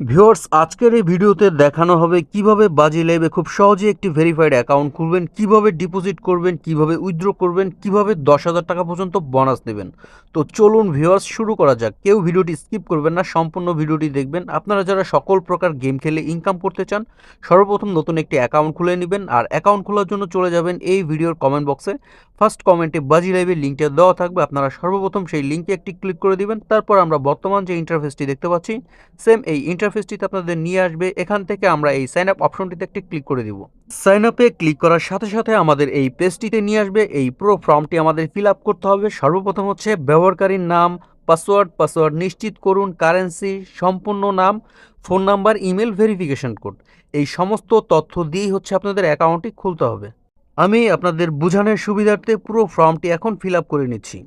Viewers, আজকের এই ভিডিওতে দেখানো হবে কিভাবে বাজি লাইভে খুব সহজে একটি ভেরিফাইড অ্যাকাউন্ট খুলবেন, কিভাবে ডিপোজিট করবেন, কিভাবে উইথড্র করবেন, কিভাবে 10,000 টাকা পর্যন্ত বোনাস নেবেন। তো চলুন ভিউয়ার্স, শুরু করা যাক। কেউ ভিডিওটি স্কিপ করবেন না, সম্পূর্ণ ভিডিওটি দেখবেন। আপনারা যারা সকল প্রকার গেম খেলে ইনকাম করতে চান, সর্বপ্রথম নতুন একটি অ্যাকাউন্ট খুলে নেবেন। আর অ্যাকাউন্ট খোলার জন্য চলে যাবেন এই ভিডিওর কমেন্ট বক্সে। ফার্স্ট কমেন্টে বাজি লাইভের লিঙ্কটা দেওয়া থাকবে, আপনারা সর্বপ্রথম সেই লিঙ্কে একটি ক্লিক করে দিবেন। তারপর আমরা বর্তমান যে ইন্টারফেসটি দেখতে পাচ্ছি, সেম এই ইন্টারফেসটিতে আপনাদের নিয়ে আসবে। এখান থেকে আমরা এই সাইন আপ অপশনটিতে একটি ক্লিক করে দিব। সাইন আপে ক্লিক করার সাথে সাথে আমাদের এই পেজটিতে নিয়ে আসবে। এই পুরো ফর্মটি আমাদের ফিল আপ করতে হবে। সর্বপ্রথম হচ্ছে ব্যবহারকারীর নাম, পাসওয়ার্ড নিশ্চিত করুন, কারেন্সি, সম্পূর্ণ নাম, phone number, email, verification code. এই সমস্ত তথ্য দিয়েই হচ্ছে আপনাদের অ্যাকাউন্টটি খুলতে হবে। আমি আপনাদের বোঝানোর সুবিধার্থে পুরো ফর্মটি এখন ফিল আপ করে নিচ্ছি।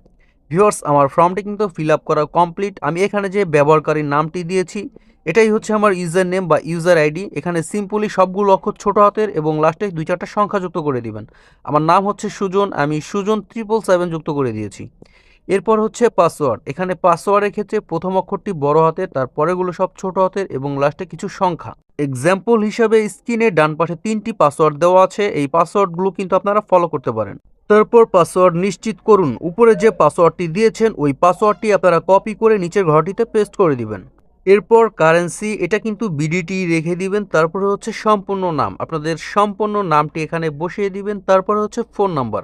ভিউয়ার্স, আমার ফর্মটি কিন্তু ফিল আপ করা কমপ্লিট। আমি এখানে যে ব্যবহারকারীর নামটি দিয়েছি, এটাই হচ্ছে আমার ইউজার নেম বা ইউজার আইডি। এখানে সিম্পলি সবগুলো অক্ষর ছোটো হাতের এবং লাস্টে 2-4টা সংখ্যা যুক্ত করে দিবেন। আমার নাম হচ্ছে সুজন, আমি সুজন 777 যুক্ত করে দিয়েছি। এরপর হচ্ছে পাসওয়ার্ড। এখানে পাসওয়ার্ডের ক্ষেত্রে প্রথম অক্ষরটি বড় হাতের, তারপরেগুলো সব ছোট হাতের এবং লাস্টে কিছু সংখ্যা। এক্সাম্পল হিসাবে স্ক্রিনে ডান পাশে 3টি পাসওয়ার্ড দেওয়া আছে, এই পাসওয়ার্ডগুলো কিন্তু আপনারা ফলো করতে পারেন। তারপর পাসওয়ার্ড নিশ্চিত করুন। উপরে যে পাসওয়ার্ডটি দিয়েছেন ওই পাসওয়ার্ডটি আপনারা কপি করে নিচের ঘরটিতে পেস্ট করে দিবেন। এরপর কারেন্সি, এটা কিন্তু বিডিটি রেখে দিবেন। তারপরে হচ্ছে সম্পূর্ণ নাম, আপনাদের সম্পূর্ণ নামটি এখানে বসিয়ে দিবেন। তারপরে হচ্ছে ফোন নাম্বার।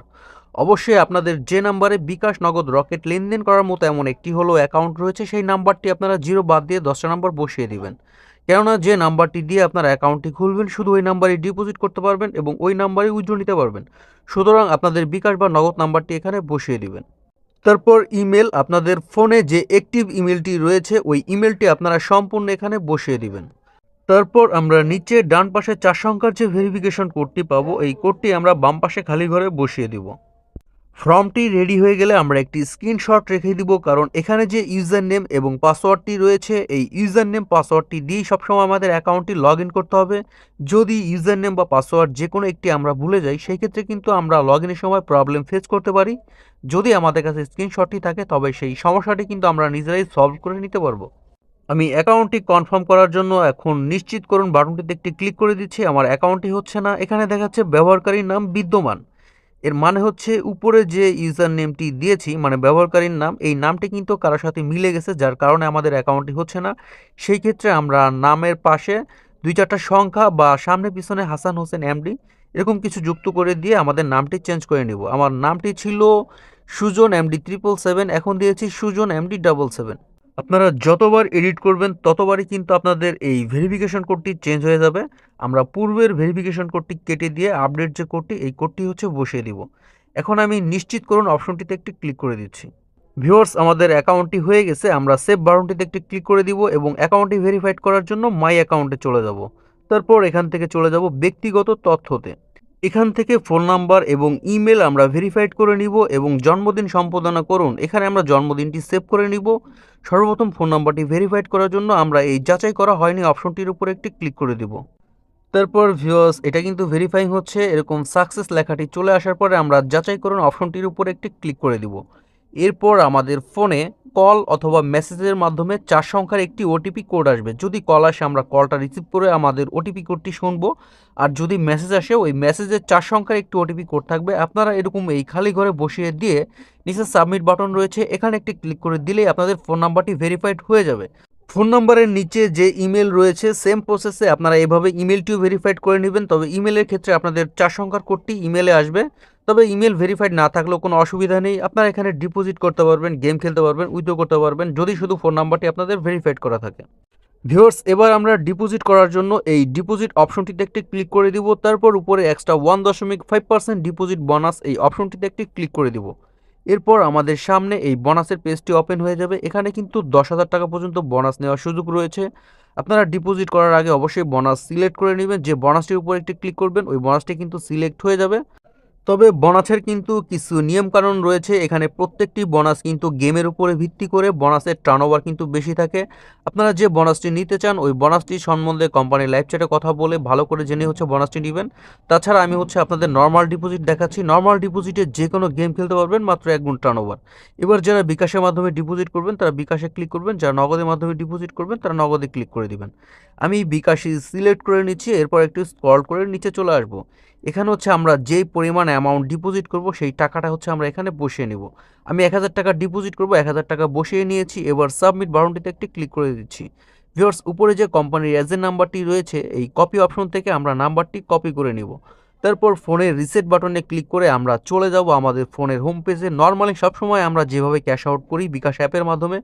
অবশ্যই আপনাদের যে নাম্বারে বিকাশ, নগদ, রকেট লেনদেন করার মতো এমন একটি হলো অ্যাকাউন্ট রয়েছে, সেই নাম্বারটি আপনারা 0 বাদ দিয়ে 10টা নাম্বার বসিয়ে দিবেন। কেননা যে নাম্বারটি দিয়ে আপনার অ্যাকাউন্টটি খুলবেন, শুধু ওই নাম্বারে ডিপোজিট করতে পারবেন এবং ওই নাম্বারে উইথড্র নিতে পারবেন। সুতরাং আপনাদের বিকাশ বা নগদ নাম্বারটি এখানে বসিয়ে দিবেন। তারপর ইমেল, আপনাদের ফোনে যে অ্যাক্টিভ ইমেলটি রয়েছে ওই ইমেলটি আপনারা সম্পূর্ণ এখানে বসিয়ে দিবেন। তারপর আমরা নিচে ডান পাশে 4 সংখ্যার যে ভেরিফিকেশন কোডটি পাবো, এই কোডটি আমরা বাম পাশে খালি ঘরে বসিয়ে দিব। ফর্মটি রেডি হয়ে গেলে আমরা একটি স্ক্রিনশট রেখে দিব, কারণ এখানে যে ইউজার নেম এবং পাসওয়ার্ডটি রয়েছে, এই ইউজার নেম পাসওয়ার্ডটি দিয়েই সবসময় আমাদের অ্যাকাউন্টটি লগ ইন করতে হবে। যদি ইউজার নেম বা পাসওয়ার্ড যে কোনো একটি আমরা ভুলে যাই, সেই ক্ষেত্রে কিন্তু আমরা লগ ইনের সময় প্রবলেম ফেস করতে পারি। যদি আমাদের কাছে স্ক্রিনশটটি থাকে, তবে সেই সমস্যাটি কিন্তু আমরা নিজেরাই সলভ করে নিতে পারবো। আমি অ্যাকাউন্টটি কনফার্ম করার জন্য এখন নিশ্চিত করুন বাটনটিতে একটি ক্লিক করে দিচ্ছি। আমার অ্যাকাউন্টটি হচ্ছে না, এখানে দেখাচ্ছে ব্যবহারকারীর নাম বিদ্যমান। এর মানে হচ্ছে উপরে যে ইউজার নেমটি দিয়েছি, মানে ব্যবহারকারীর নাম, এই নামটি কিন্তু কারোর সাথে মিলে গেছে, যার কারণে আমাদের অ্যাকাউন্টটি হচ্ছে না। সেই ক্ষেত্রে আমরা নামের পাশে 2-4টা সংখ্যা বা সামনে পিছনে হাসান হোসেন এমডি এরকম কিছু যুক্ত করে দিয়ে আমাদের নামটি চেঞ্জ করে নেব। আমার নামটি ছিল সুজন এমডি 777, এখন দিয়েছি সুজন এমডি 77। আপনারা যতবার এডিট করবেন ততবারই কিন্তু আপনাদের এই ভেরিফিকেশন কোডটি চেঞ্জ হয়ে যাবে। আমরা পূর্বের ভেরিফিকেশন কোডটি কেটে দিয়ে আপডেট যে কোডটি, এই কোডটি হচ্ছে বসিয়ে দিব। এখন আমি নিশ্চিত করুন অপশনটিতে একটি ক্লিক করে দিচ্ছি। ভিউয়ার্স, আমাদের অ্যাকাউন্টটি হয়ে গেছে। আমরা সেভ বাটনটিতে একটি ক্লিক করে দিব এবং অ্যাকাউন্টটি ভেরিফাইড করার জন্য মাই অ্যাকাউন্টে চলে যাব। তারপর এখান থেকে চলে যাব ব্যক্তিগত তথ্যতে। এখান থেকে ফোন নাম্বার এবং ইমেল আমরা ভেরিফাইড করে নিব এবং জন্মদিন সম্পাদনা করুন, এখানে আমরা জন্মদিনটি সেভ করে নিব। সর্বপ্রথম ফোন নাম্বারটি ভেরিফাইড করার জন্য আমরা এই যাচাই করা হয়নি অপশনটির উপর একটি ক্লিক করে দিব। তারপর ভিউয়ার্স, এটা কিন্তু ভেরিফাইং হচ্ছে। এরকম সাকসেস লেখাটি চলে আসার পরে আমরা যাচাই করুন অপশনটির উপর একটি ক্লিক করে দিব। এরপর আমাদের ফোনে কল অথবা মেসেজের মাধ্যমে 4 সংখ্যার একটি ওটিপি কোড আসবে। যদি কল আসে, আমরা কলটা রিসিভ করে আমাদের ওটিপি কোডটি শুনবো। আর যদি মেসেজ আসে, ওই মেসেজের 4 সংখ্যার একটি ওটিপি কোড থাকবে। আপনারা এরকম এই খালি ঘরে বসিয়ে দিয়ে নিচে সাবমিট বাটন রয়েছে, এখানে একটি ক্লিক করে দিলেই আপনাদের ফোন নাম্বারটি ভেরিফাইড হয়ে যাবে। ফোন নাম্বারের নিচে যে ইমেল রয়েছে, সেম প্রসেসে আপনারা এভাবে ইমেলটিও ভেরিফাইড করে নেবেন। তবে ইমেলের ক্ষেত্রে আপনাদের 4 সংখ্যার কোডটি ইমেলে আসবে। তবে ইমেল ভেরিফাইড না থাকলেও কোনো অসুবিধা নেই, আপনারা এখানে ডিপোজিট করতে পারবেন, গেম খেলতে পারবেন, উইথড্র করতে পারবেন, যদি শুধু ফোন নাম্বারটি আপনাদের ভেরিফাইড করা থাকে। ভিউয়ার্স, এবার আমরা ডিপোজিট করার জন্য এই ডিপোজিট অপশনটিতে একটি ক্লিক করে দিব। তারপর উপরে এক্সট্রা 1.5% ডিপোজিট বোনাস, এই অপশনটিতে একটি ক্লিক করে দিব। এরপর আমাদের সামনে এই বোনাসের পেজটি ওপেন হয়ে যাবে। এখানে কিন্তু 10,000 টাকা পর্যন্ত বোনাস নেওয়ার সুযোগ রয়েছে। আপনারা ডিপোজিট করার আগে অবশ্যই বোনাস সিলেক্ট করে নেবেন। যে বোনাসটির উপর একটি ক্লিক করবেন, ওই বোনাসটি কিন্তু সিলেক্ট হয়ে যাবে। তবে বোনাসের কিন্তু কিছু নিয়মকানুন রয়েছে। এখানে প্রত্যেকটি বোনাস কিন্তু গেমের উপরে ভিত্তি করে বোনাসের টার্নওভার কিন্তু বেশি থাকে। আপনারা যে বোনাসটি নিতে চান ওই বোনাসটি সম্বন্ধে কোম্পানির লাইভ চ্যাটে কথা বলে ভালো করে জেনে বোনাসটি নেবেন। তাছাড়া আমি আপনাদের নর্মাল ডিপোজিট দেখাচ্ছি। নর্মাল ডিপোজিটে যে কোনো গেম খেলতে পারবেন মাত্র 1 গুণ টার্নওভার। এবার যারা বিকাশের মাধ্যমে ডিপোজিট করবেন তারা বিকাশে ক্লিক করবেন, যারা নগদের মাধ্যমে ডিপোজিট করবেন তারা নগদে ক্লিক করে দিবেন। আমি বিকাশই সিলেক্ট করে নিচ্ছি, এরপর একটু স্ক্রল করে নিচে চলে আসবো। এখানে আমরা যেই পরিমাণ অ্যামাউন্ট ডিপোজিট করব সেই টাকাটা আমরা এখানে বসিয়ে নেব। আমি 1000 টাকা ডিপোজিট করব, 1000 টাকা বসিয়ে নিয়েছি। এবার সাবমিট বাটনটিতে একটি ক্লিক করে দিচ্ছি। ভিউয়ার্স, উপরে যে কোম্পানির এজেন্ট নাম্বারটি রয়েছে এই কপি অপশন থেকে আমরা নাম্বারটি কপি করে নিব। তারপর ফোনের রিসেট বাটনে ক্লিক করে আমরা চলে যাব আমাদের ফোনের হোম পেজে। নর্মালি সবসময় আমরা যেভাবে ক্যাশ আউট করি বিকাশ অ্যাপের মাধ্যমে,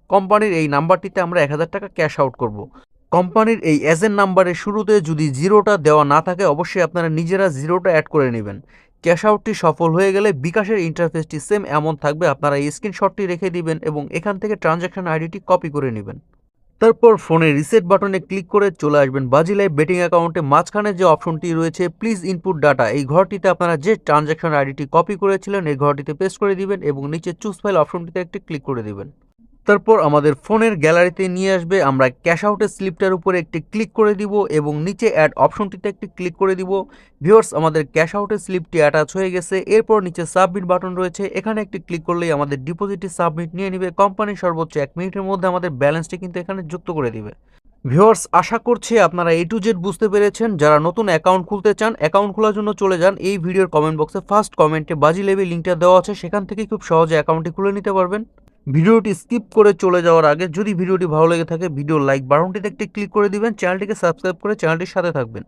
কোম্পানির এই নাম্বারটিতে আমরা 1000 টাকা ক্যাশ আউট করব। কোম্পানির এই এজেন্ট নাম্বারের শুরুতে যদি জিরোটা দেওয়া না থাকে অবশ্যই আপনারা নিজেরা জিরোটা অ্যাড করে নেবেন। ক্যাশ আউটটি সফল হয়ে গেলে বিকাশের ইন্টারফেসটি সেম এমন থাকবে, আপনারা এই স্ক্রিনশটটি রেখে দিবেন এবং এখান থেকে ট্রানজ্যাকশন আইডিটি কপি করে নেবেন। তারপর ফোনে রিসেট বাটনে ক্লিক করে চলে আসবেন বাজি লাইভ বেটিং অ্যাকাউন্টে। মাঝখানে যে অপশনটি রয়েছে প্লিজ ইনপুট ডাটা, এই ঘরটিতে আপনারা যে ট্রানজ্যাকশন আইডিটি কপি করেছিলেন এই ঘরটিতে পেস্ট করে দিবেন এবং নিচে চুজ ফাইল অপশনটিতে একটি ক্লিক করে দিবেন। তারপর আমাদের ফোনের গ্যালারিতে নিয়ে আসবে, আমরা ক্যাশ আউটের স্লিপটার উপরে একটি ক্লিক করে দিব এবং নিচে অ্যাড অপশনটিতে একটি ক্লিক করে দিব। ভিউয়ার্স, আমাদের ক্যাশ আউটের স্লিপটি অ্যাটাচ হয়ে গেছে। এরপর নিচে সাবমিট বাটন রয়েছে, এখানে একটি ক্লিক করলেই আমাদের ডিপোজিটটি সাবমিট নিয়ে নেবে। কোম্পানি সর্বোচ্চ 1 মিনিটের মধ্যে আমাদের ব্যালেন্সটি কিন্তু এখানে যুক্ত করে দিবে। ভিউয়ার্স, আশা করছি আপনারা A to Z বুঝতে পেরেছেন। যারা নতুন অ্যাকাউন্ট খুলতে চান অ্যাকাউন্ট খোলার জন্য চলে যান এই ভিডিওর কমেন্ট বক্সে ফার্স্ট কমেন্টে বাজি লাইভের লিঙ্কটা দেওয়া আছে, সেখান থেকে খুব সহজে অ্যাকাউন্টটি খুলে নিতে পারবেন। ভিডিওটি স্কিপ করে চলে যাওয়ার আগে যদি ভিডিওটি ভালো লেগে থাকে ভিডিও লাইক বাটনটিতে একটি ক্লিক করে দিবেন, চ্যানেলটিকে সাবস্ক্রাইব করে চ্যানেলটির সাথে থাকবেন।